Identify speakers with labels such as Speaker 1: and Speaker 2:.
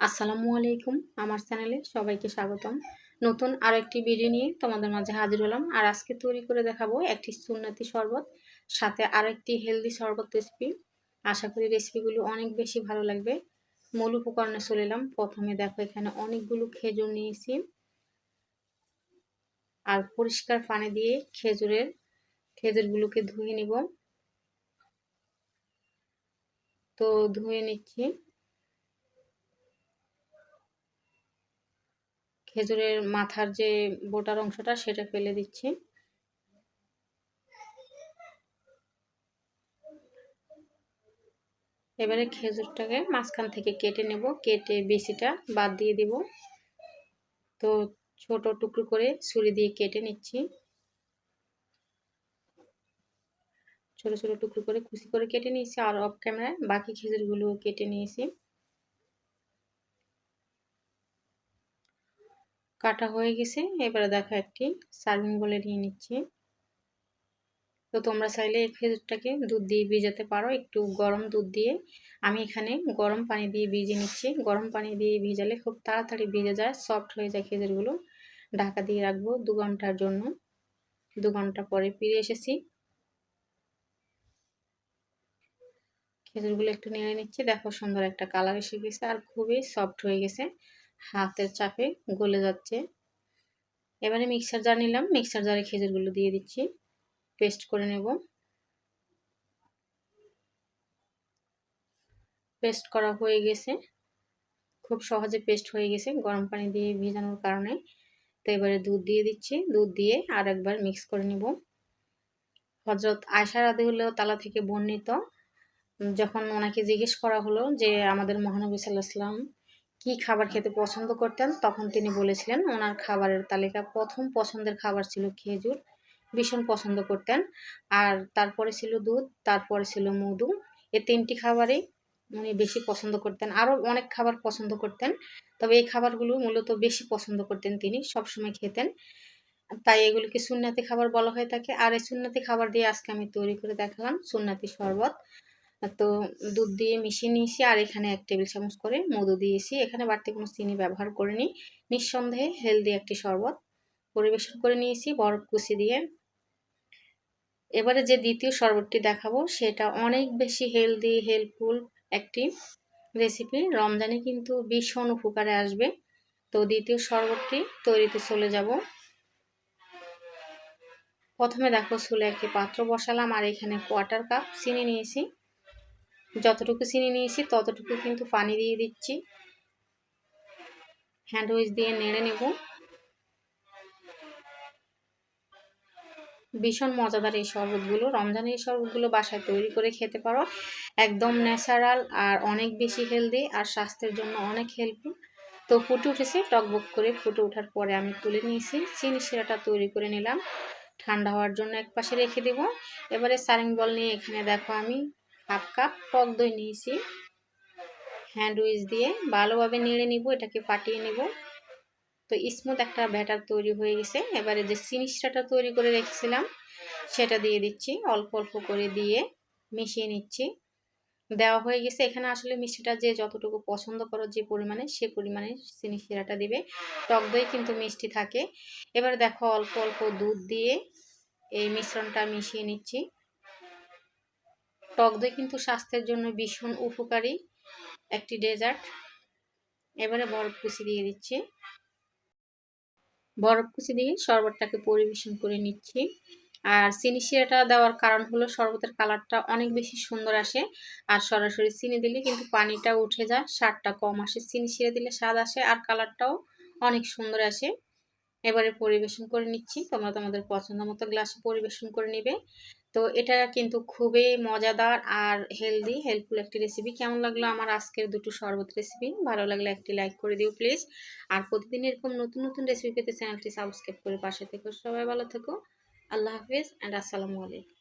Speaker 1: আসসালামু আলাইকুম। আমার চ্যানেলে সবাইকে স্বাগতম। নতুন আরো একটি ভিডিও নিয়ে তোমাদের মাঝে হাজির হলাম। আর আজকে তৈরি করে দেখাবো একটি সুন্নতি শরবত, সাথে আরো একটি হেলদি শরবত রেসিপি। আশা করি রেসিপিগুলো অনেক বেশি ভালো লাগবে। মূল উপকরণে চলে এলাম। প্রথমে দেখো এখানে অনেকগুলো খেজুর নিয়েছি, আর পরিষ্কার পানি দিয়ে খেজুরগুলোকে ধুয়ে নিব। তো ধুয়ে নিচ্ছি। খেজুরের মাথার যে বোটার অংশটা সেটা ফেলে দিচ্ছি। এবারে খেজুরটাকে মাঝখান থেকে কেটে নেব, কেটে বিচিটা বাদ দিয়ে দিব। তো ছোট টুকরো করে ছুরি দিয়ে কেটে নিচ্ছি। ছোট ছোট টুকরো করে কুচি করে কেটে নিয়েছি, আর অফ ক্যামেরায় বাকি খেজুরগুলো কেটে নিয়েছি। কাটা হয়ে গেছে। এবারে দেখো একটি সার্ভিং বলে নিয়ে নিচ্ছি। তো তোমরা চাইলে এই খেজুরটাকে দুধ দিয়ে ভিজাতে পারো, একটু গরম দুধ দিয়ে। আমি এখানে গরম পানি দিয়ে ভিজিয়ে নিচ্ছি। গরম পানি দিয়ে ভিজালে খুব তাড়াতাড়ি ভিজে যায়, সফট হয়ে যায় খেজুরগুলো। ঢাকা দিয়ে রাখবো 2 ঘন্টার জন্য। 2 ঘন্টা পরে ফিরে এসেছি। খেজুরগুলো একটু নেড়ে নিচ্ছি। দেখো সুন্দর একটা কালার এসে গেছে, আর খুবই সফট হয়ে গেছে, হাতের চাপে গলে যাচ্ছে। এবারে মিক্সার জার নিলাম, মিক্সার জারে খেজুরগুলো দিয়ে দিচ্ছি, পেস্ট করে নেব। পেস্ট করা হয়ে গেছে, খুব সহজে পেস্ট হয়ে গেছে গরম পানি দিয়ে ভিজানোর কারণে। তো এবারে দুধ দিয়ে দিচ্ছি, দুধ দিয়ে আর একবার মিক্স করে নিব। হযরত আয়েশা রাদিয়াল্লাহু তাআলা থেকে বর্ণিত, যখন ওনাকে জিজ্ঞেস করা হলো যে আমাদের মহানবী সাল্লাল্লাহু আলাইহি ওয়াসাল্লাম কি খাবার খেতে পছন্দ করতেন, তখন তিনি বলেছিলেন ওনার খাবারের তালিকা প্রথম পছন্দের খাবার ছিল খেজুর, ভীষণ পছন্দ করতেন। আর তারপরে ছিল দুধ, তারপরে ছিল মধু। এই 3টি খাবারই উনি বেশি পছন্দ করতেন। আরও অনেক খাবার পছন্দ করতেন, তবে এই খাবারগুলো মূলত বেশি পছন্দ করতেন, তিনি সবসময় খেতেন। তাই এগুলোকে সুন্নাতি খাবার বলা হয়ে থাকে। আর এই সুন্নাতি খাবার দিয়ে আজকে আমি তৈরি করে দেখালাম সুন্নাতি শরবত। তো দুধ দিয়ে মিশিয়ে নিয়েছি, আর এখানে 1 টেবিল চামচ করে মধু দিয়েছি। এখানে বাড়তি কোনো চিনি ব্যবহার করিনি। নিঃসন্দেহে হেলদি একটি শরবত পরিবেশন করে নিয়েছি বরফ কুচি দিয়ে। এবারে যে দ্বিতীয় শরবতটি দেখাবো সেটা অনেক বেশি হেলদি, হেল্পফুল একটি রেসিপি। রমজানে কিন্তু ভীষণ উপকারে আসবে। তো দ্বিতীয় শরবতটি তৈরিতে চলে যাব। প্রথমে দেখো চুলে একটি পাত্র বসালাম, আর এখানে 1/4 কাপ চিনি নিয়েছি। যতটুকু চিনি নিয়েছি ততটুকু কিন্তু পানি দিয়ে দিচ্ছি। হ্যান্ড উইচ দিয়ে নেড়ে নেব। ভীষণ মজাদার এই শরবতগুলো। রমজানের এই শরবতগুলো বাসায় তৈরি করে খেতে পারো। একদম ন্যাচারাল আর অনেক বেশি হেলদি, আর স্বাস্থ্যের জন্য অনেক হেল্পফুল। তো ফুটে উঠেছে, টকবক করে ফুটে ওঠার পরে আমি তুলে নিয়েছি। চিনি শিরাটা তৈরি করে নিলাম, ঠান্ডা হওয়ার জন্য একপাশে রেখে দেব। এবারে সার্ভিং বল নিয়ে এখানে দেখো আমি 1/2 কাপ টক দই নিয়েছি। হ্যান্ড উইচ দিয়ে ভালোভাবে নেড়ে নিব, এটাকে ফাটিয়ে নিব। তো স্মুথ একটা ব্যাটার তৈরি হয়ে গেছে। এবারে যে চিনি শিরাটা তৈরি করে রেখেছিলাম সেটা দিয়ে দিচ্ছি, অল্প অল্প করে দিয়ে মিশিয়ে নিচ্ছি। দেওয়া হয়ে গেছে। এখানে আসলে মিষ্টিটা যে যতটুকু পছন্দ করো, যে পরিমাণে, সে পরিমাণে চিনি শিরাটা দিবে। টক দই কিন্তু মিষ্টি থাকে। এবার দেখো অল্প অল্প দুধ দিয়ে এই মিশ্রণটা মিশিয়ে নিচ্ছি। টক দই কিন্তু স্বাস্থ্যের জন্য ভীষণ উপকারী একটি ডেজার্ট। এবারে বরফ কুচি দিয়ে দিচ্ছি। বরফ কুচি দিয়ে শরবতটাকে পরিবেশন করে নিচ্ছি। আর চিনি শিরাটা দেওয়ার কারণ হলো শরবতের কালারটা অনেক বেশি সুন্দর আসে। আর সরাসরি চিনি দিলে কিন্তু পানিটা উঠে যায়, স্বাদটা কম আসে। চিনি শিরা দিলে স্বাদ আসে, আর কালারটাও অনেক সুন্দর আসে। এবারে পরিবেশন করে নিচ্ছি। তোমরা তোমাদের পছন্দ মতো গ্লাসে পরিবেশন করে নিবে। তো এটা কিন্তু খুবই মজাদার আর হেলদি, হেল্পফুল একটি রেসিপি। কেমন লাগলো আমার আজকের দুটো শরবত রেসিপি? ভালো লাগলে একটি লাইক করে দিও প্লিজ। আর প্রতিদিন এরকম নতুন নতুন রেসিপি পেতে চ্যানেলটি সাবস্ক্রাইব করে পাশে থেকো। সবাই ভালো থেকো। আল্লাহ হাফিজ অ্যান্ড আসসালামু আলাইকুম।